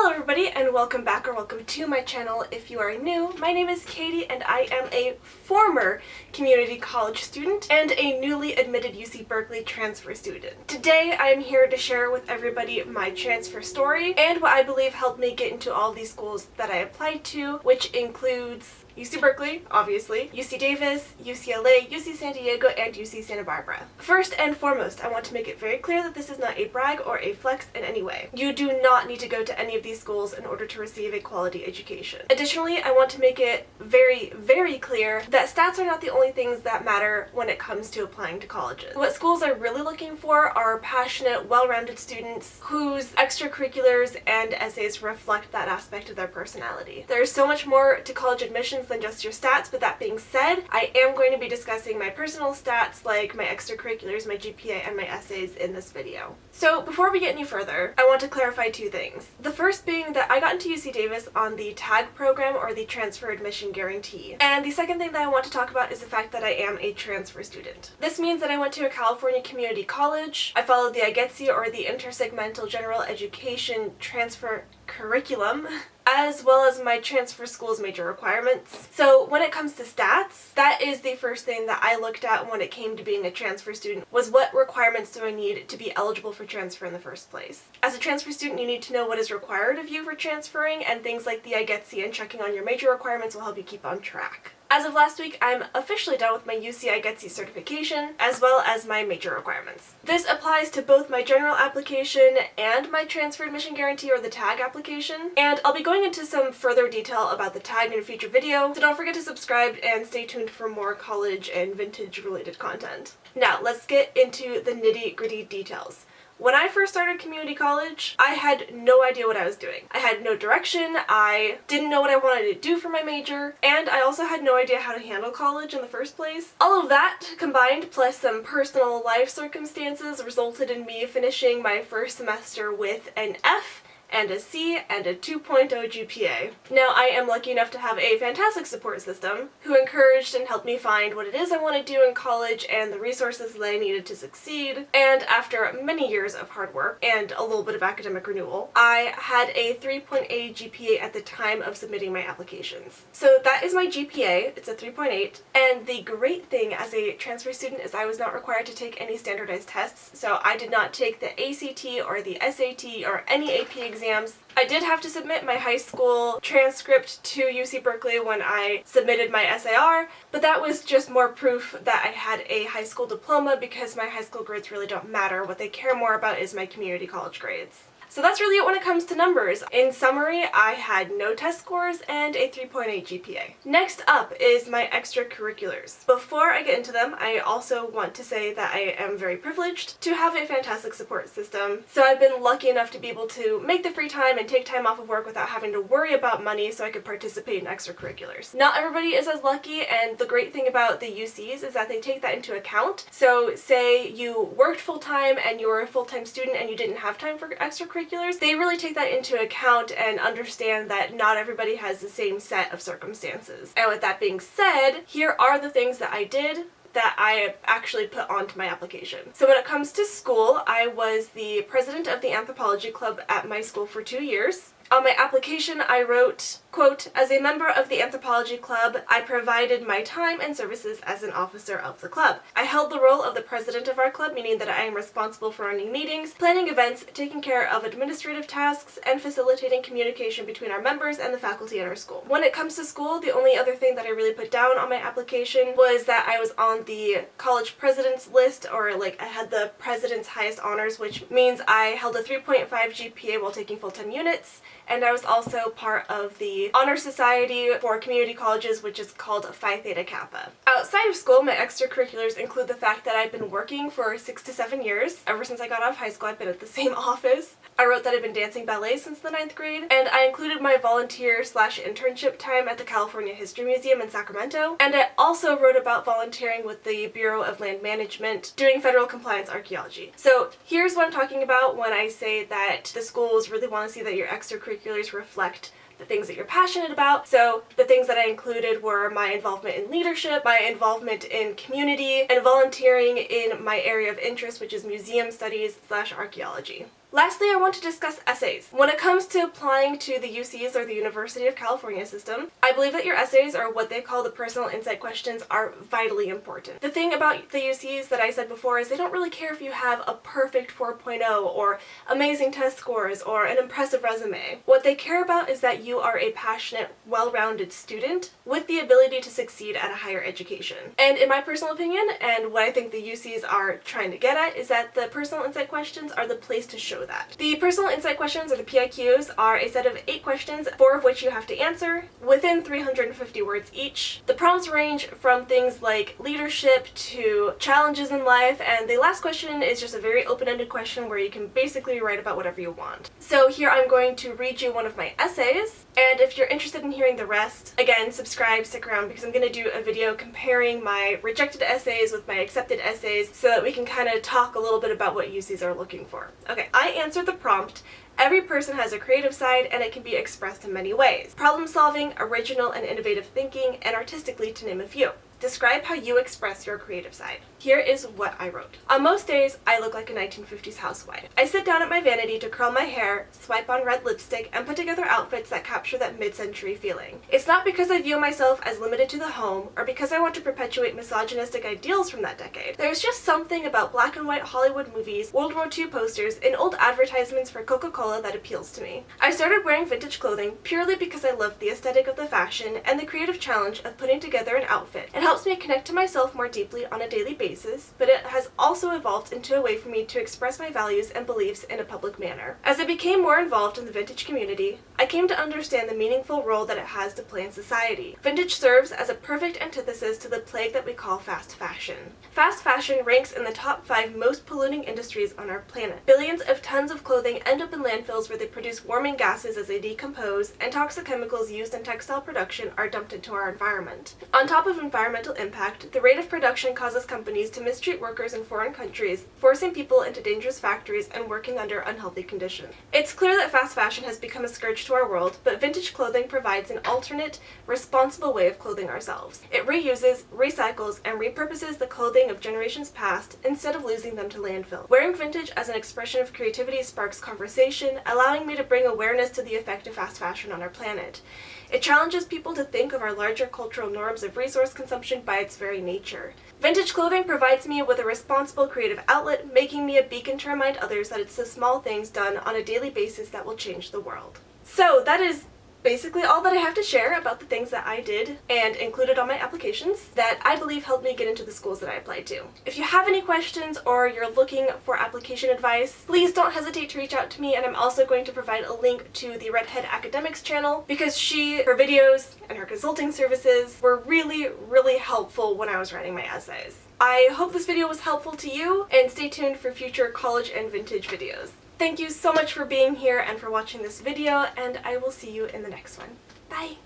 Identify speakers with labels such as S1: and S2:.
S1: Hello everybody and welcome back or welcome to my channel if you are new. My name is Katie and I am a former community college student and a newly admitted UC Berkeley transfer student. Today I am here to share with everybody my transfer story and what I believe helped me get into all these schools that I applied to, which includes UC Berkeley, obviously, UC Davis, UCLA, UC San Diego, and UC Santa Barbara. First and foremost, I want to make it very clear that this is not a brag or a flex in any way. You do not need to go to any of these schools in order to receive a quality education. Additionally, I want to make it very, very clear that stats are not the only things that matter when it comes to applying to colleges. What schools are really looking for are passionate, well-rounded students whose extracurriculars and essays reflect that aspect of their personality. There's so much more to college admissions than just your stats, but that being said, I am going to be discussing my personal stats like my extracurriculars, my GPA, and my essays in this video. So before we get any further, I want to clarify two things. The first being that I got into UC Davis on the TAG program, or the Transfer Admission Guarantee. And the second thing that I want to talk about is the fact that I am a transfer student. This means that I went to a California community college, I followed the IGETC, or the Intersegmental General Education Transfer Curriculum, as well as my transfer school's major requirements. So when it comes to stats, that is the first thing that I looked at when it came to being a transfer student, was what requirements do I need to be eligible for transfer in the first place. As a transfer student, you need to know what is required of you for transferring, and things like the IGETC and checking on your major requirements will help you keep on track. As of last week, I'm officially done with my UC IGETC certification, as well as my major requirements. This applies to both my general application and my transfer admission guarantee, or the TAG application, and I'll be going into some further detail about the TAG in a future video, so don't forget to subscribe and stay tuned for more college and vintage related content. Now, let's get into the nitty-gritty details. When I first started community college, I had no idea what I was doing. I had no direction, I didn't know what I wanted to do for my major, and I also had no idea how to handle college in the first place. All of that combined, plus some personal life circumstances, resulted in me finishing my first semester with an F and a C and a 2.0 GPA. Now, I am lucky enough to have a fantastic support system who encouraged and helped me find what it is I want to do in college and the resources that I needed to succeed. And after many years of hard work and a little bit of academic renewal, I had a 3.8 GPA at the time of submitting my applications. So that is my GPA, it's a 3.8, and the great thing as a transfer student is I was not required to take any standardized tests, so I did not take the ACT or the SAT or any AP exams. I did have to submit my high school transcript to UC Berkeley when I submitted my SAR, but that was just more proof that I had a high school diploma, because my high school grades really don't matter. What they care more about is my community college grades. So that's really it when it comes to numbers. In summary, I had no test scores and a 3.8 GPA. Next up is my extracurriculars. Before I get into them, I also want to say that I am very privileged to have a fantastic support system. So I've been lucky enough to be able to make the free time and take time off of work without having to worry about money so I could participate in extracurriculars. Not everybody is as lucky, and the great thing about the UCs is that they take that into account. So say you worked full-time and you were a full-time student and you didn't have time for extracurriculars, they really take that into account and understand that not everybody has the same set of circumstances. And with that being said, here are the things that I did that I actually put onto my application. So when it comes to school, I was the president of the anthropology club at my school for 2 years. On my application, I wrote, quote, "As a member of the anthropology club, I provided my time and services as an officer of the club. I held the role of the president of our club, meaning that I am responsible for running meetings, planning events, taking care of administrative tasks, and facilitating communication between our members and the faculty at our school." When it comes to school, the only other thing that I really put down on my application was that I was on the college president's list, or like I had the president's highest honors, which means I held a 3.5 GPA while taking full-time units. And I was also part of the Honor Society for community colleges, which is called Phi Theta Kappa. Outside of school, my extracurriculars include the fact that I've been working for 6 to 7 years. Ever since I got out of high school, I've been at the same office. I wrote that I've been dancing ballet since the 9th grade, and I included my volunteer/internship time at the California History Museum in Sacramento, and I also wrote about volunteering with the Bureau of Land Management doing federal compliance archaeology. So here's what I'm talking about when I say that the schools really want to see that your extracurriculars reflect the things that you're passionate about. So the things that I included were my involvement in leadership, my involvement in community, and volunteering in my area of interest, which is museum studies / archaeology. Lastly, I want to discuss essays. When it comes to applying to the UC's or the University of California system, I believe that your essays, or what they call the personal insight questions, are vitally important. The thing about the UC's that I said before is they don't really care if you have a perfect 4.0 or amazing test scores or an impressive resume. What they care about is that you are a passionate, well-rounded student with the ability to succeed at a higher education. And in my personal opinion, and what I think the UC's are trying to get at, is that the personal insight questions are the place to show that. The personal insight questions, or the PIQs, are a set of 8 questions, 4 of which you have to answer within 350 words each. The prompts range from things like leadership to challenges in life, and the last question is just a very open-ended question where you can basically write about whatever you want. So here I'm going to read you one of my essays, and if you're interested in hearing the rest, again, subscribe, stick around, because I'm going to do a video comparing my rejected essays with my accepted essays so that we can kind of talk a little bit about what UCs are looking for. Okay, I answered the prompt. Every person has a creative side, and it can be expressed in many ways. Problem solving, original and innovative thinking, and artistically, to name a few. Describe how you express your creative side. Here is what I wrote. On most days, I look like a 1950s housewife. I sit down at my vanity to curl my hair, swipe on red lipstick, and put together outfits that capture that mid-century feeling. It's not because I view myself as limited to the home, or because I want to perpetuate misogynistic ideals from that decade. There's just something about black and white Hollywood movies, World War II posters, and old advertisements for Coca-Cola that appeals to me. I started wearing vintage clothing purely because I loved the aesthetic of the fashion and the creative challenge of putting together an outfit. It helps me connect to myself more deeply on a daily basis, but it has also evolved into a way for me to express my values and beliefs in a public manner. As I became more involved in the vintage community, I came to understand the meaningful role that it has to play in society. Vintage serves as a perfect antithesis to the plague that we call fast fashion. Fast fashion ranks in the top 5 most polluting industries on our planet. Billions of tons of clothing end up in landfills where they produce warming gases as they decompose, and toxic chemicals used in textile production are dumped into our environment. On top of environmental impact, the rate of production causes companies to mistreat workers in foreign countries, forcing people into dangerous factories and working under unhealthy conditions. It's clear that fast fashion has become a scourge to our world, but vintage clothing provides an alternate, responsible way of clothing ourselves. It reuses, recycles, and repurposes the clothing of generations past instead of losing them to landfill. Wearing vintage as an expression of creativity sparks conversation, allowing me to bring awareness to the effect of fast fashion on our planet. It challenges people to think of our larger cultural norms of resource consumption by its very nature. Vintage clothing provides me with a responsible creative outlet, making me a beacon to remind others that it's the small things done on a daily basis that will change the world. So that is basically all that I have to share about the things that I did and included on my applications that I believe helped me get into the schools that I applied to. If you have any questions or you're looking for application advice, please don't hesitate to reach out to me, and I'm also going to provide a link to TheRedHeadAcademic's channel because her videos and her consulting services were really helpful when I was writing my essays. I hope this video was helpful to you, and stay tuned for future college and vintage videos. Thank you so much for being here and for watching this video, and I will see you in the next one. Bye!